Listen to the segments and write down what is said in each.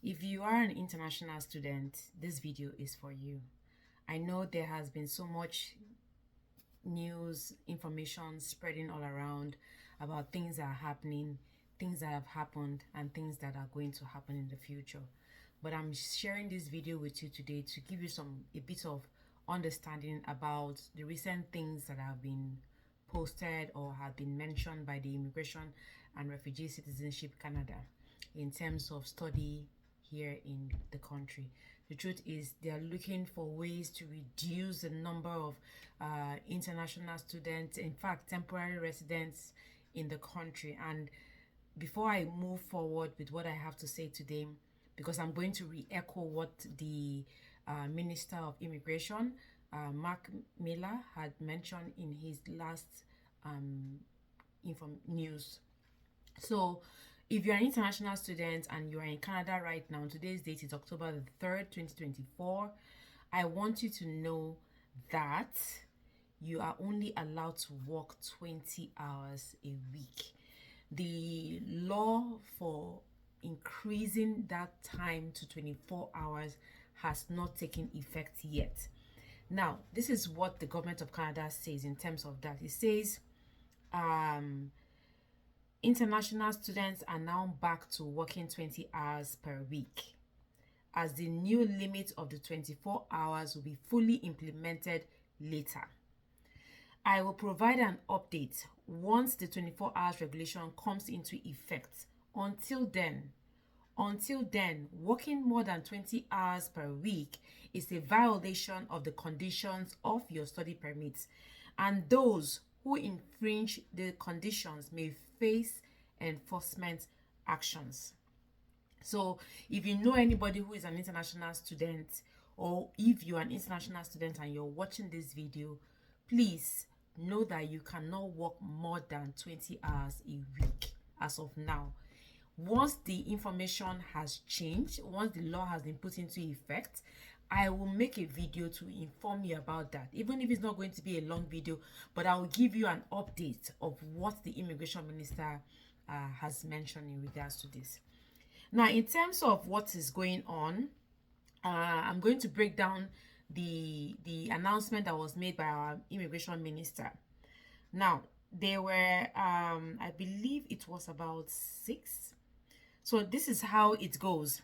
If you are an international student, this video is for you. I know there has been so much news, information spreading all around about things that are happening, things that have happened, and things that are going to happen in the future. But I'm sharing this video with you today to give you a bit of understanding about the recent things that have been posted or have been mentioned by the Immigration and Refugee Citizenship Canada in terms of study here in the country. The truth is they are looking for ways to reduce the number of international students, in fact temporary residents in the country. And before I move forward with what I have to say today, because I'm going to re-echo what the Minister of Immigration, Mark Miller, had mentioned in his last news. So if you're an international student and you're in Canada right now, today's date is October the 3rd, 2024, I want you to know that you are only allowed to work 20 hours a week. The law for increasing that time to 24 hours has not taken effect yet. Now, this is what the government of Canada says in terms of that. It says international students are now back to working 20 hours per week, as the new limit of the 24 hours will be fully implemented later. I will provide an update once the 24 hours regulation comes into effect. Until then, working more than 20 hours per week is a violation of the conditions of your study permits, and those who infringe the conditions may face enforcement actions. So if you know anybody who is an international student, or if you're an international student and you're watching this video, please know that you cannot work more than 20 hours a week as of now. Once the information has changed, once the law has been put into effect, I will make a video to inform you about that, even if it's not going to be a long video, but I will give you an update of what the immigration minister has mentioned in regards to this. Now, in terms of what is going on, I'm going to break down the announcement that was made by our immigration minister. Now, there were, I believe it was about 6. So this is how it goes.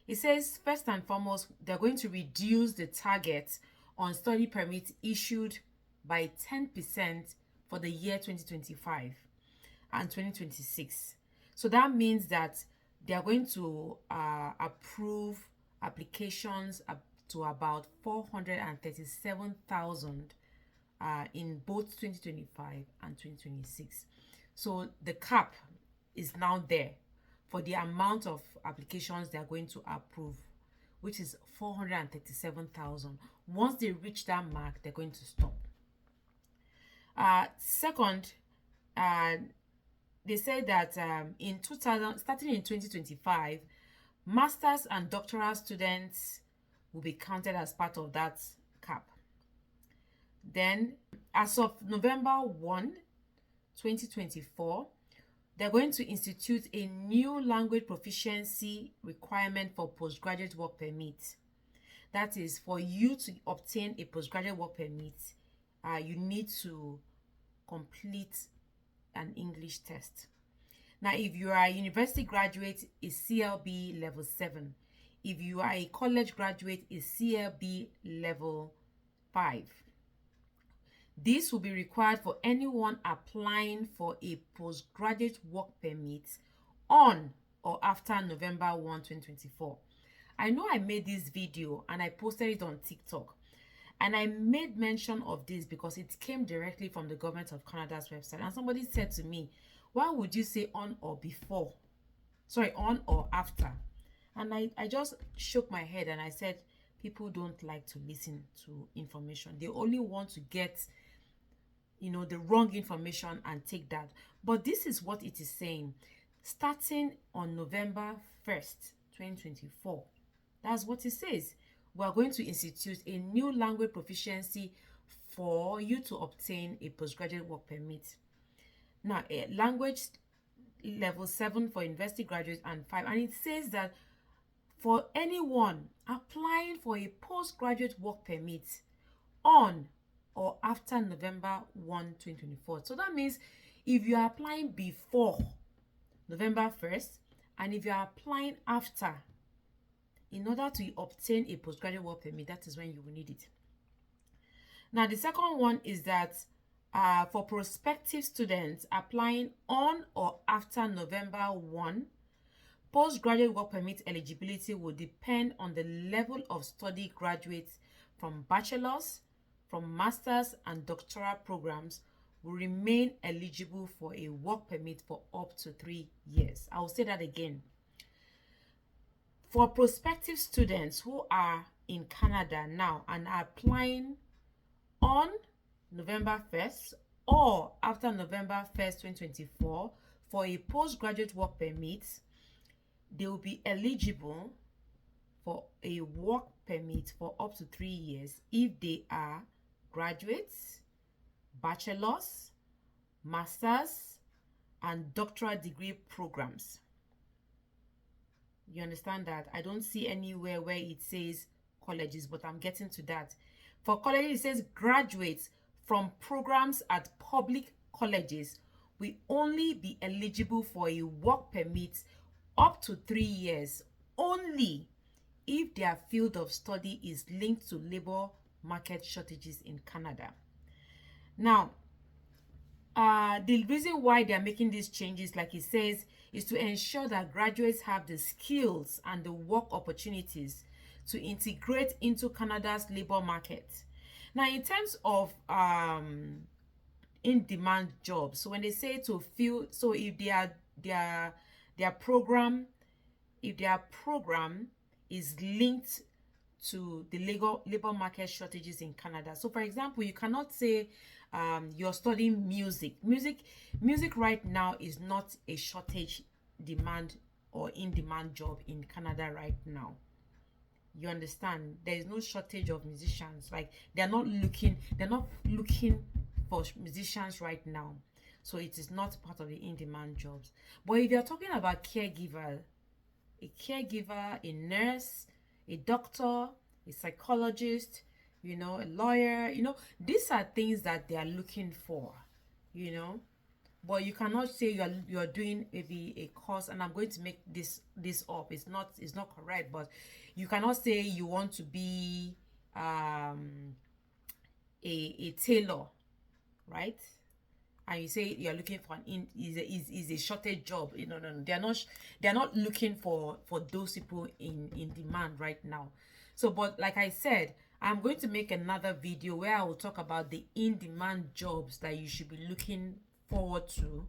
It says, first and foremost, they're going to reduce the target on study permits issued by 10% for the year 2025 and 2026. So that means that they are going to approve applications up to about 437,000 in both 2025 and 2026. So the cap is now there for the amount of applications they are going to approve, which is 437,000. Once they reach that mark, they're going to stop. Second, they say that starting in 2025, masters and doctoral students will be counted as part of that cap. Then, as of November 1, 2024, they're going to institute a new language proficiency requirement for postgraduate work permit. That is, for you to obtain a postgraduate work permit, you need to complete an English test. Now, if you are a university graduate, it's CLB level 7. If you are a college graduate, it's CLB level 5. This will be required for anyone applying for a postgraduate work permit on or after November 1, 2024. I know I made this video and I posted it on TikTok. And I made mention of this because it came directly from the government of Canada's website. And somebody said to me, why would you say on or before? Sorry, on or after? And I just shook my head and I said, people don't like to listen to information. They only want to get, the wrong information and take that. But this is what it is saying. Starting on November 1st, 2024. That's what it says. We are going to institute a new language proficiency for you to obtain a postgraduate work permit. Now, a language level 7 for university graduates and 5. And it says that for anyone applying for a postgraduate work permit on or after November 1, 2024. So that means if you are applying before November 1st and if you are applying after, in order to obtain a postgraduate work permit, that is when you will need it. Now, the second one is that for prospective students applying on or after November 1, postgraduate work permit eligibility will depend on the level of study graduates from bachelor's, from master's and doctoral programs will remain eligible for a work permit for up to 3 years. I will say that again. For prospective students who are in Canada now and are applying on November 1st or after November 1st, 2024 for a postgraduate work permit, they will be eligible for a work permit for up to 3 years if they are graduates, bachelor's, master's, and doctoral degree programs. You understand that? I don't see anywhere where it says colleges, but I'm getting to that. For colleges, it says graduates from programs at public colleges will only be eligible for a work permit up to 3 years only if their field of study is linked to labor market shortages in Canada. Now, the reason why they are making these changes, like it says, is to ensure that graduates have the skills and the work opportunities to integrate into Canada's labor market. Now, in terms of in-demand jobs, so when they say to fill, so if their program is linked to the labor market shortages in Canada. So for example, you cannot say you're studying music. Music right now is not a shortage demand or in-demand job in Canada right now. You understand? There is no shortage of musicians. Like they're not looking for musicians right now. So it is not part of the in-demand jobs. But if you're talking about caregiver, a nurse, a doctor, a psychologist, a lawyer, these are things that they are looking for, but you cannot say you're doing maybe a course, and I'm going to make this up. It's not correct, but you cannot say you want to be a tailor, right? And you say you're looking for is a shortage job. No, they're not looking for those people in demand right now. So, but like I said, I'm going to make another video where I will talk about the in-demand jobs that you should be looking forward to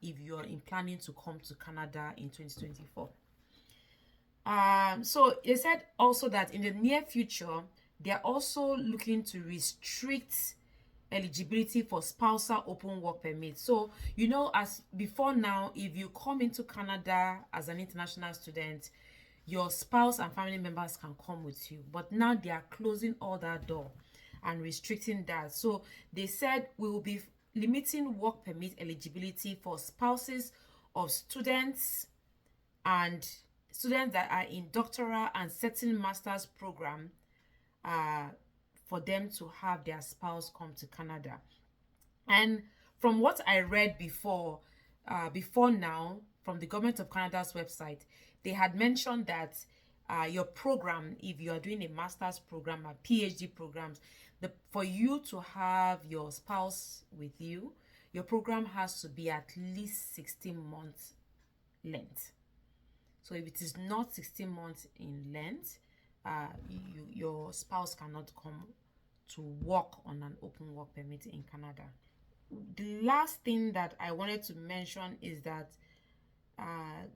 if you're planning to come to Canada in 2024. So they said also that in the near future, they're also looking to restrict eligibility for spousal open work permit. So, as before now, if you come into Canada as an international student, your spouse and family members can come with you. But now they are closing all that door and restricting that. So they said we will be limiting work permit eligibility for spouses of students and students that are in doctoral and certain master's program for them to have their spouse come to Canada. And from what I read before now, from the Government of Canada's website, they had mentioned that your program, if you are doing a master's program or PhD programs, for you to have your spouse with you, your program has to be at least 16 months length. So if it is not 16 months in length, your spouse cannot come to work on an open work permit in Canada. The last thing that I wanted to mention is that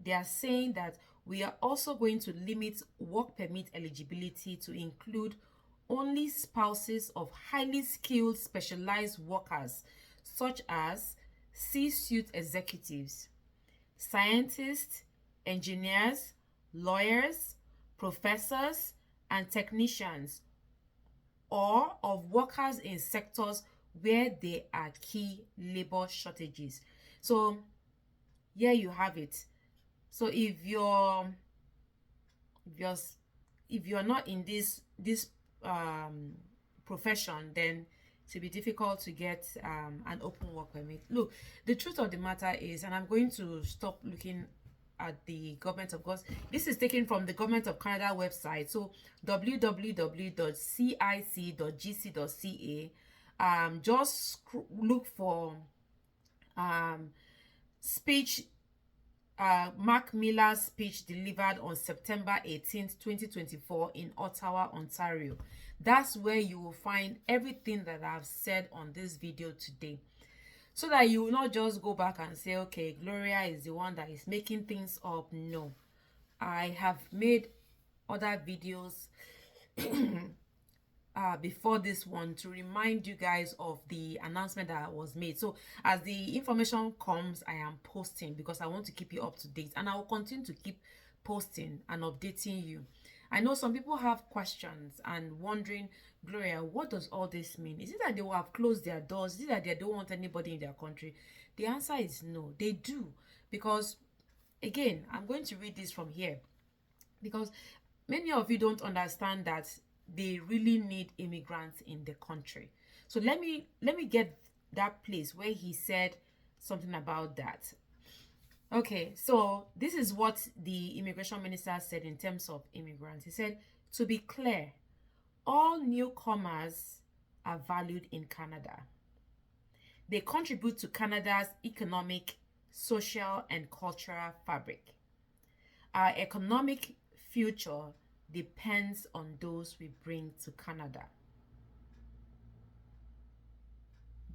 they are saying that we are also going to limit work permit eligibility to include only spouses of highly skilled specialized workers such as C-suite executives, scientists, engineers, lawyers, professors, and technicians, or of workers in sectors where there are key labor shortages. So here you have it. So if your if you're not in this profession, then it'll be difficult to get an open work permit. Look, the truth of the matter is, and I'm going to stop looking at the government of course, this is taken from the government of Canada website, so www.cic.gc.ca. Just look for speech, Mark Miller's speech delivered on September 18th, 2024 in Ottawa, Ontario. That's where you will find everything that I've said on this video today, so that you will not just go back and say, okay, Gloria is the one that is making things up. No, I have made other videos before this one to remind you guys of the announcement that was made. So as the information comes, I am posting because I want to keep you up to date, and I will continue to keep posting and updating you. I know some people have questions and wondering, Gloria, what does all this mean? Is it that they will have closed their doors? Is it that they don't want anybody in their country? The answer is no, they do. Because again, I'm going to read this from here, because many of you don't understand that they really need immigrants in the country. So let me get that place where he said something about that. Okay, so this is what the immigration minister said in terms of immigrants. He said, to be clear, all newcomers are valued in Canada. They contribute to Canada's economic, social, and cultural fabric. Our economic future depends on those we bring to Canada.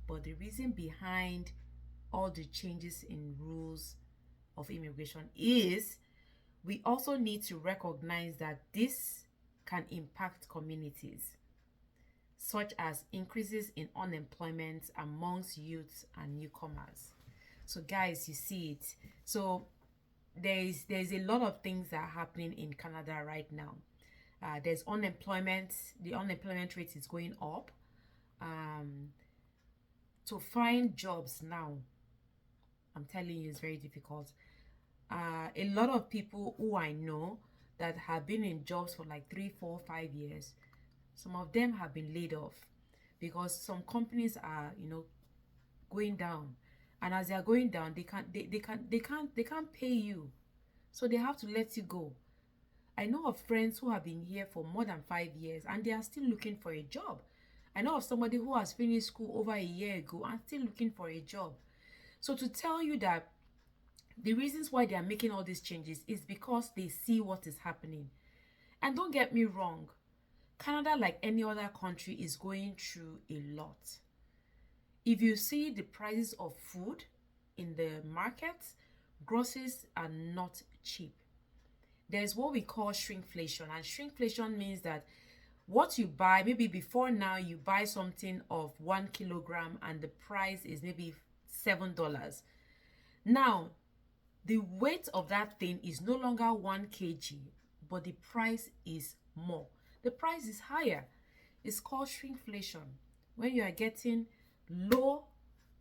But the reason behind all the changes in rules of immigration is we also need to recognize that this can impact communities, such as increases in unemployment amongst youths and newcomers. So guys, you see it. So there's a lot of things that are happening in Canada right now. There's unemployment. The unemployment rate is going up. To find jobs now, I'm telling you, it's very difficult. A lot of people who I know that have been in jobs for like 3, 4, 5 years, some of them have been laid off because some companies are, going down, and as they are going down, they can't pay you, so they have to let you go. I know of friends who have been here for more than 5 years and they are still looking for a job. I know of somebody who has finished school over a year ago and still looking for a job. So to tell you that the reasons why they are making all these changes is because they see what is happening. And don't get me wrong, Canada, like any other country, is going through a lot. If you see the prices of food in the market, groceries are not cheap. There's what we call shrinkflation, and shrinkflation means that what you buy, maybe before now you buy something of 1 kilogram and the price is maybe $7. Now the weight of that thing is no longer 1 kg, but the price is more. The price is higher. It's called shrinkflation. When you are getting low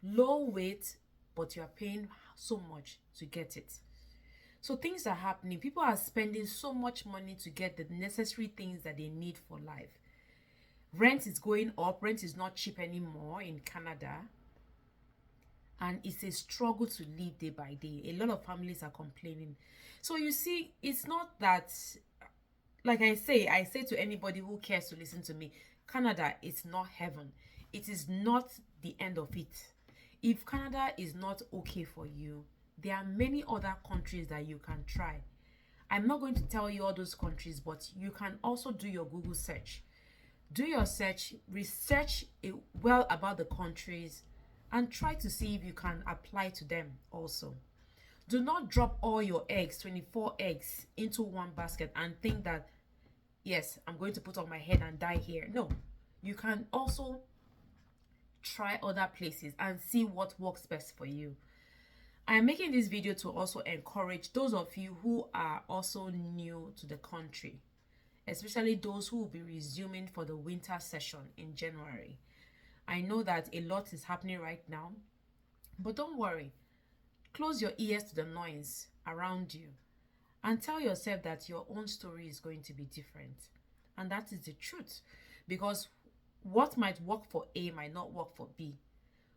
weight, but you are paying so much to get it. So things are happening. People are spending so much money to get the necessary things that they need for life. Rent is going up. Rent is not cheap anymore in Canada. And it's a struggle to live day by day. A lot of families are complaining. So you see, it's not that, like I say to anybody who cares to listen to me, Canada is not heaven. It is not the end of it. If Canada is not okay for you, there are many other countries that you can try. I'm not going to tell you all those countries, but you can also do your Google search. Do your search, research well about the countries, and try to see if you can apply to them also. Do not drop all your eggs, 24 eggs, into one basket and think that, yes, I'm going to put on my head and die here. No, you can also try other places and see what works best for you. I am making this video to also encourage those of you who are also new to the country, especially those who will be resuming for the winter session in January. I know that a lot is happening right now, but don't worry. Close your ears to the noise around you and tell yourself that your own story is going to be different. And that is the truth, because what might work for A might not work for B.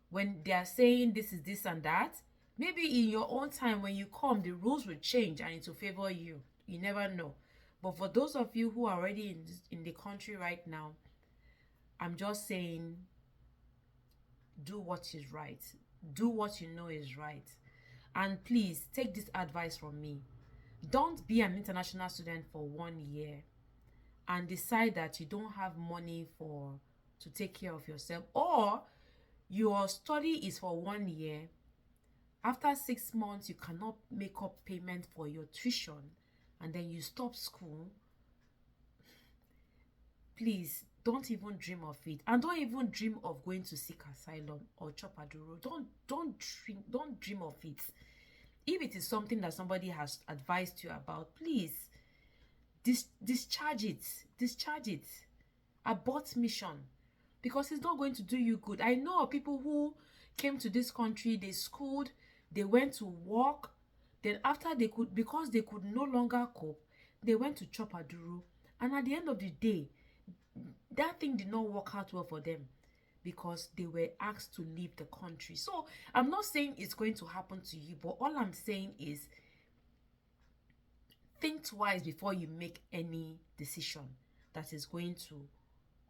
When they are saying this is this and that, maybe in your own time when you come, the rules will change and it will favor you. You never know. But for those of you who are already in the country right now, I'm just saying, do what is right. Do what you know is right. And please take this advice from me. Don't be an international student for 1 year and decide that you don't have money to take care of yourself, or your study is for 1 year. After 6 months, you cannot make up payment for your tuition, and then you stop school. Please don't even dream of it, and don't even dream of going to seek asylum or chop aduro. Don't dream of it. If it is something that somebody has advised you about, please discharge it. Abort mission, because it's not going to do you good. I know people who came to this country, they schooled, they went to work, then after because they could no longer cope, they went to chop aduro, and at the end of the day, that thing did not work out well for them because they were asked to leave the country. So I'm not saying it's going to happen to you, but all I'm saying is think twice before you make any decision that is going to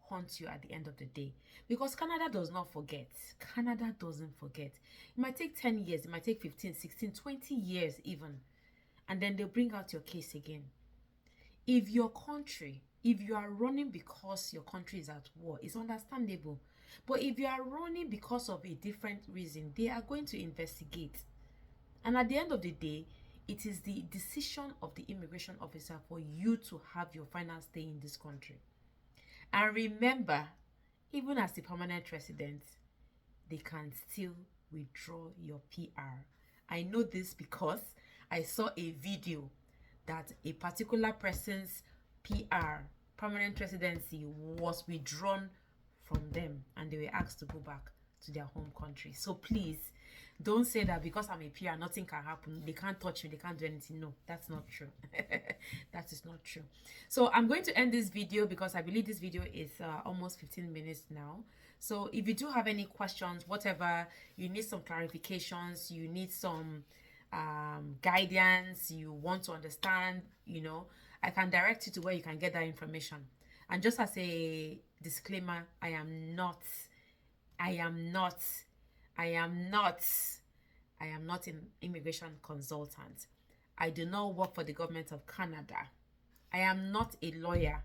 haunt you at the end of the day. Because Canada does not forget. Canada doesn't forget. It might take 10 years, it might take 15, 16, 20 years even. And then they'll bring out your case again. If you are running because your country is at war, it's understandable. But if you are running because of a different reason, they are going to investigate. And at the end of the day, it is the decision of the immigration officer for you to have your final stay in this country. And remember, even as a permanent resident, they can still withdraw your PR. I know this because I saw a video that a particular person's PR, permanent residency, was withdrawn from them and they were asked to go back to their home country. So please, don't say that because I'm a PR, nothing can happen. They can't touch me. They can't do anything. No, that's not true. That is not true. So I'm going to end this video because I believe this video is almost 15 minutes now. So if you do have any questions, whatever, you need some clarifications, you need some guidance, you want to understand, I can direct you to where you can get that information. And just as a disclaimer, I am not an immigration consultant. I do not work for the government of Canada. I am not a lawyer.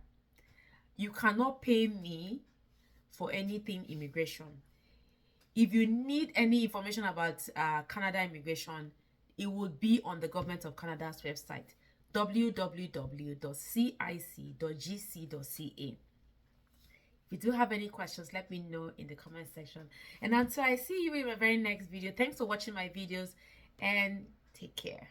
You cannot pay me for anything immigration. If you need any information about Canada immigration, it would be on the government of Canada's website, www.cic.gc.ca. If you do have any questions, let me know in the comment section. And until I see you in my very next video, thanks for watching my videos and take care.